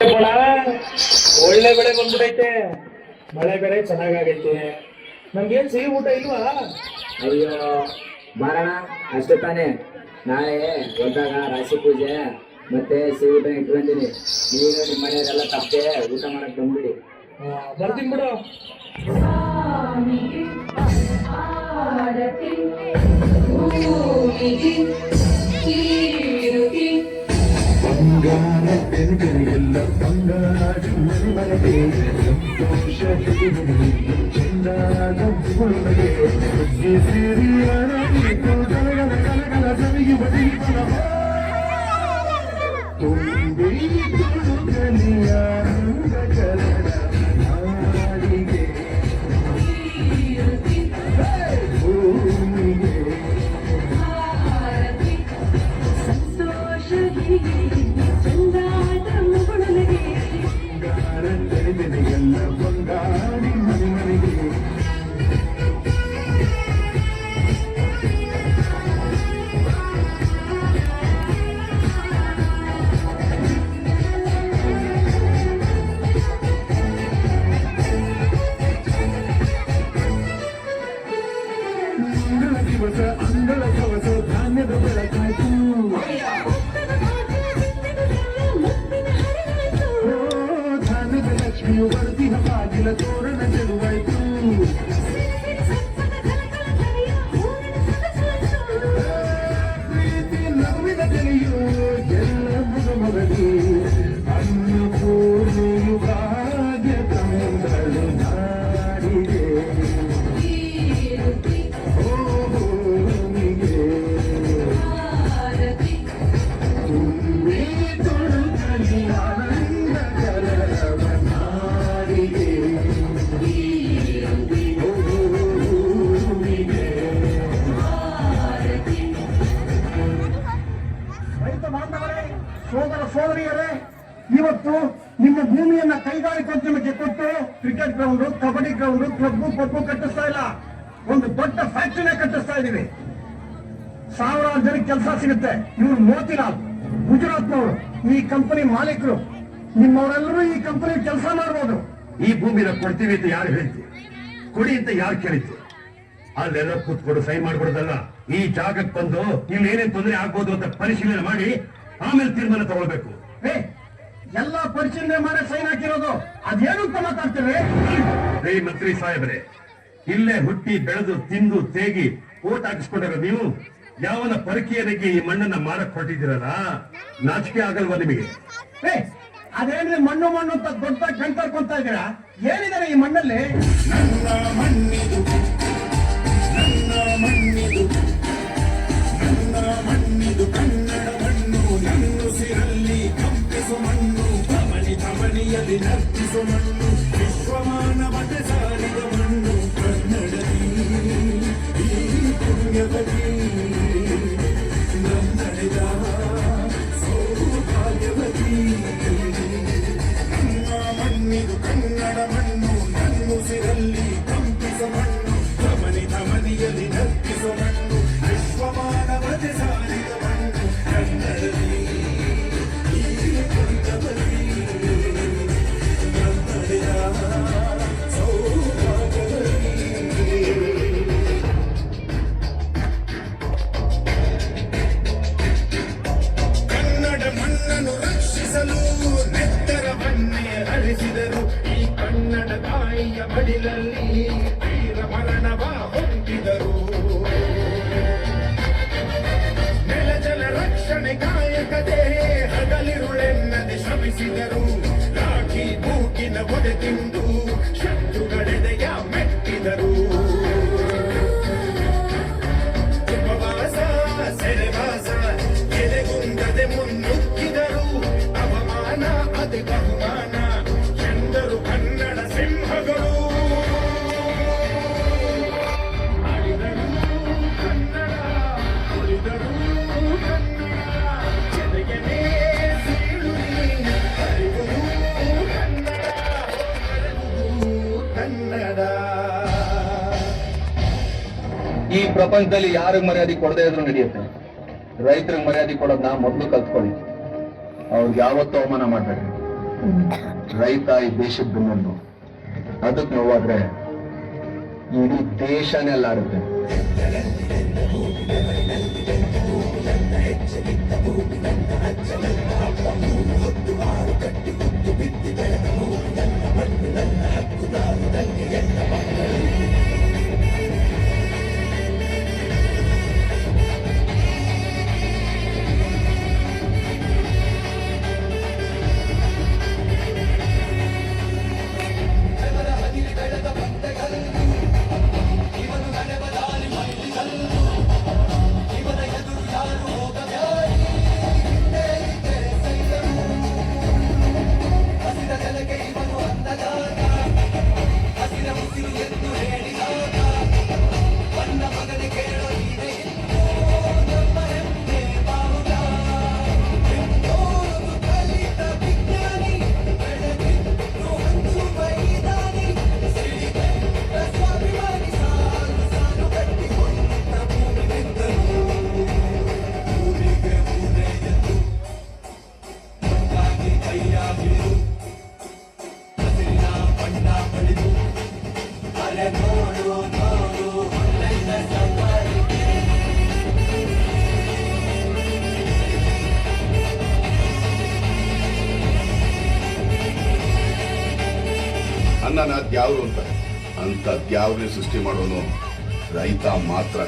ಒಳ್ಳೆ ಬೆಳೆ ಬಂದ್ಬಿಟ್ಟೈತೆ, ಮಳೆ ಬೇರೆ ಚೆನ್ನಾಗೈತೆ. ನಮ್ಗೇನ್ ಸಿಹಿ ಊಟ ಇಲ್ವಾ? ಅಯ್ಯೋ ಬಾರಣ, ಅಷ್ಟೇ ತಾನೇ. ನಾಳೆ ಹೊರಟಾಗ ರಾಶಿ ಪೂಜೆ ಮತ್ತೆ ಸಿಹಿ ಊಟ ಇಟ್ಕೊಂಡಿನಿ. ನೀನು ನಿಮ್ಮ ಮನೆಯವರೆಲ್ಲ ತಪ್ಪೆ ಊಟ ಮಾಡಕ್ ಬಂದ್ಬಿಡಿ. ಬರ್ತೀನಿ ಬಿಡು. ಬಂಗಾರ ಎಲ್ಲ ಬಂಗಾರ ಮನೆಗೆ ಸಂತೋಷ ಚಂದಾದ ಸಿರಿಯರ ಕಲಗಲ ಕಲಗಲ ಸವಿಯುವ ದೀಪನ ತುಂಬಿ ತುಳುಕಲಿಯ ಕಲಡ ನಾಡಿಗೆ ಭೂಮಿಗೆ ಎಲ್ಲ ಬಂಗಾರಿ ಮನೆಗೆ ದಿವಸ ಅಂಗಳ ಕವಸ ಧಾನ್ಯದ ಬೆಳಕಾಯ್ತು. ಧಾನ್ಯದ ಲಕ್ಷ್ಮಿಯು ಬರ್ದಿನ ಬಾಗಿಲ ತೋರಣ ಚೆಲುವಾಯ್ತು. ಪ್ರೀತಿ ನಗುವಿನ ಜನೆಯು ಎಲ್ಲ ಮಗಮಗಲಿ ಅನ್ನಪೂರ್ಣೆಯು ಭಾಗ್ಯ ತಂದಳು ನಾಡಿಗೆ. ಸೋದರ ಸೋದರಿಯರೇ, ಇವತ್ತು ನಿಮ್ಮ ಭೂಮಿಯನ್ನ ಕೈಗಾರಿಕೋದ್ಯಮಕ್ಕೆ ಕೊಟ್ಟು cricket ground, kabaddi ground, club pub ಕಟ್ಟಿಸ್ತಾ ಇಲ್ಲ, ಒಂದು ದೊಡ್ಡ ಫ್ಯಾಕ್ಟರಿನೇ ಕಟ್ಟಿಸ್ತಾ ಇದೀವಿ. ಸಾವಿರಾರು ಜನಕ್ಕೆ ಕೆಲಸ ಸಿಗುತ್ತೆ. ಇವರು ಮೋತಿಲಾಲ್, ಗುಜರಾತ್ನವರು, ಈ ಕಂಪನಿ ಮಾಲೀಕರು. ನಿಮ್ಮವರೆಲ್ಲರೂ ಈ ಕಂಪನಿ ಕೆಲಸ ಮಾಡಬಹುದು. ಈ ಭೂಮಿನ ಕೊಡ್ತೀವಿ ಅಂತ ಯಾರು ಹೇಳಿದ್ರು? ಕೊಡಿ ಅಂತ ಯಾರು ಕೇಳಿದ್ರು? ಅಲ್ಲೆಲ್ಲ ಕೂತ್ಕೊಂಡು ಸೈ ಮಾಡ್ಬಿಡೋದಲ್ಲ. ಈ ಜಾಗಕ್ಕೆ ಬಂದು ಇಲ್ಲಿ ಏನೇನ್ ತೊಂದರೆ ಆಗ್ಬೋದು ಅಂತ ಪರಿಶೀಲನೆ ಮಾಡಿ ಆಮೇಲೆ ತೀರ್ಮಾನ ತಗೊಳ್ಬೇಕು. ಎಲ್ಲ ಪರಿಶೀಲನೆ ಮಾಡಿ ಸೈನ್ ಹಾಕಿರೋದು, ಅದೇನು ಅಂತ ಮಾತಾಡ್ತೀವಿ? ಮಂತ್ರಿ ಸಾಹೇಬ್ರೆ, ಇಲ್ಲೇ ಹುಟ್ಟಿ ಬೆಳೆದು ತಿಂದು ತೇಗಿ ಓಟ್ ಹಾಕಿಸ್ಕೊಂಡಿರೋ ನೀವು ಯಾವನ ಪರಕೀಯರಿಗೆ ಈ ಮಣ್ಣನ್ನ ಮಾರಕ್ ಹೊರಟಿದ್ದೀರಲ್ಲ, ನಾಚಿಕೆ ಆಗಲ್ವಾ ನಿಮಗೆ? ಅದೇನ್ರಿ ಮಣ್ಣು ಮಣ್ಣು ಅಂತ ದೊಡ್ಡ ಕಣ್ಕೊಂತ ಇದ್ದೀರಾ? ಏನಿದ್ದಾರೆ ಈ ಮಣ್ಣಲ್ಲಿ? ನನ್ನ ಮಣ್ಣಿದು, ನನ್ನ ಮಣ್ಣಿದು, ನನ್ನ ಮಣ್ಣಿದು ಕನ್ನಡ ಮಣ್ಣು. ನನ್ನುಸಿರಲ್ಲಿ ಕಂಪಿಸು ಮಣ್ಣು, ಧಮನಿ ಧಮನಿಯಲ್ಲಿ ನರ್ತಿಸು ಮಣ್ಣು. ವಿಶ್ವಮಾನವತೆ ಸಾರಿದ ಮಣ್ಣು ಕನ್ನಡದಿ, ಈ ಪುಣ್ಯದಲ್ಲಿ ನನ್ನಡೆದ ಸೌಭಾಗ್ಯವತಿ. ನನ್ನ ಮಣ್ಣಿದು ಕನ್ನಡ ಮಣ್ಣು, ನನ್ನುಸಿರಲ್ಲಿ ಕಂಪಿಸು ಮಣ್ಣು, ಧಮನಿ ಧಮನಿಯಲ್ಲಿ ನರ್ತಿಸು ಮಣ್ಣು. ವಿಶ್ವಮಾನವತೆ ಸಾರಿದ ಮಣ್ಣು ಕನ್ನಡದಿ, ಈ ಪುಣ್ಯದಲ್ಲಿ ನನ್ನಡೆದ ಸೌಭಾಗ್ಯವತಿ. ಕನ್ನಡ ಮಣ್ಣನ್ನು ರಕ್ಷಿಸಲು ನೆತ್ತರವನ್ನೇ ಹರಿಸಿದರು. ಈ ಕನ್ನಡ ತಾಯಿಯ ಮಡಿಲಲ್ಲಿ ವೀರ ಮರಣವ ಹೊಂದಿದರು. ನೆಲಜಲ ರಕ್ಷಣೆ ಕಾಯಕತೆ ಹಗಲಿರುಳೆನ್ನದೆ ಶ್ರಮಿಸಿದರು. ರಾಖಿ ಬೂಕಿನ ಒಡೆ ತಿಂದು ಶತ್ರುಗಳೆದೆಯ ಮೆಟ್ಟಿದರು. ಉಪವಾಸ ಸೆರೆವಾಸ ಎದೆಗುಂದದೆ ಮುನ್ನುಗ್ಗಿದರು. ಅವಮಾನ ಅತಿ ಬಹುಮಾನ ಎಂದರು ಕನ್ನಡ ಸಿಂಹಗಳು. ಆಡಿದರು ಕನ್ನಡ, ಉಳಿದರು ಕನ್ನಡ, ಎದೆಗೆನೆ ಸೀಳುನಿ ಅರಿವುದು ಕನ್ನಡ, ಕನ್ನಡ. ಈ ಪ್ರಪಂಚದಲ್ಲಿ ಯಾರಿಗ್ ಮರ್ಯಾದೆ ಕೊಡದೇ ಇದ್ರು ನಡೆಯುತ್ತೆ. ರೈತರಿಗೆ ಮರ್ಯಾದೆ ಕೊಡೋದನ್ನ ಮೊದಲು ಕಲ್ತ್ಕೊಳ್ಳಿ. ಅವ್ರಿಗೆ ಯಾವತ್ತೂ ಅವಮಾನ ಮಾಡ್ಬೇಡಿ. ರೈತ ಈ ದೇಶದ ಬೆನ್ನೆಲುಬು. ಅದಕ್ಕೆ ನೋವಾದ್ರೆ ಇಡೀ ದೇಶನೇ ಅಲ್ಲಾಡುತ್ತೆ. ಅನ್ನನ ದ್ಯಾವ್ರು ಅಂತಾರೆ. ಅಂತ ದ್ಯಾವ್ರನ್ನೇ ಸೃಷ್ಟಿ ಮಾಡೋನು ರೈತ ಮಾತ್ರ.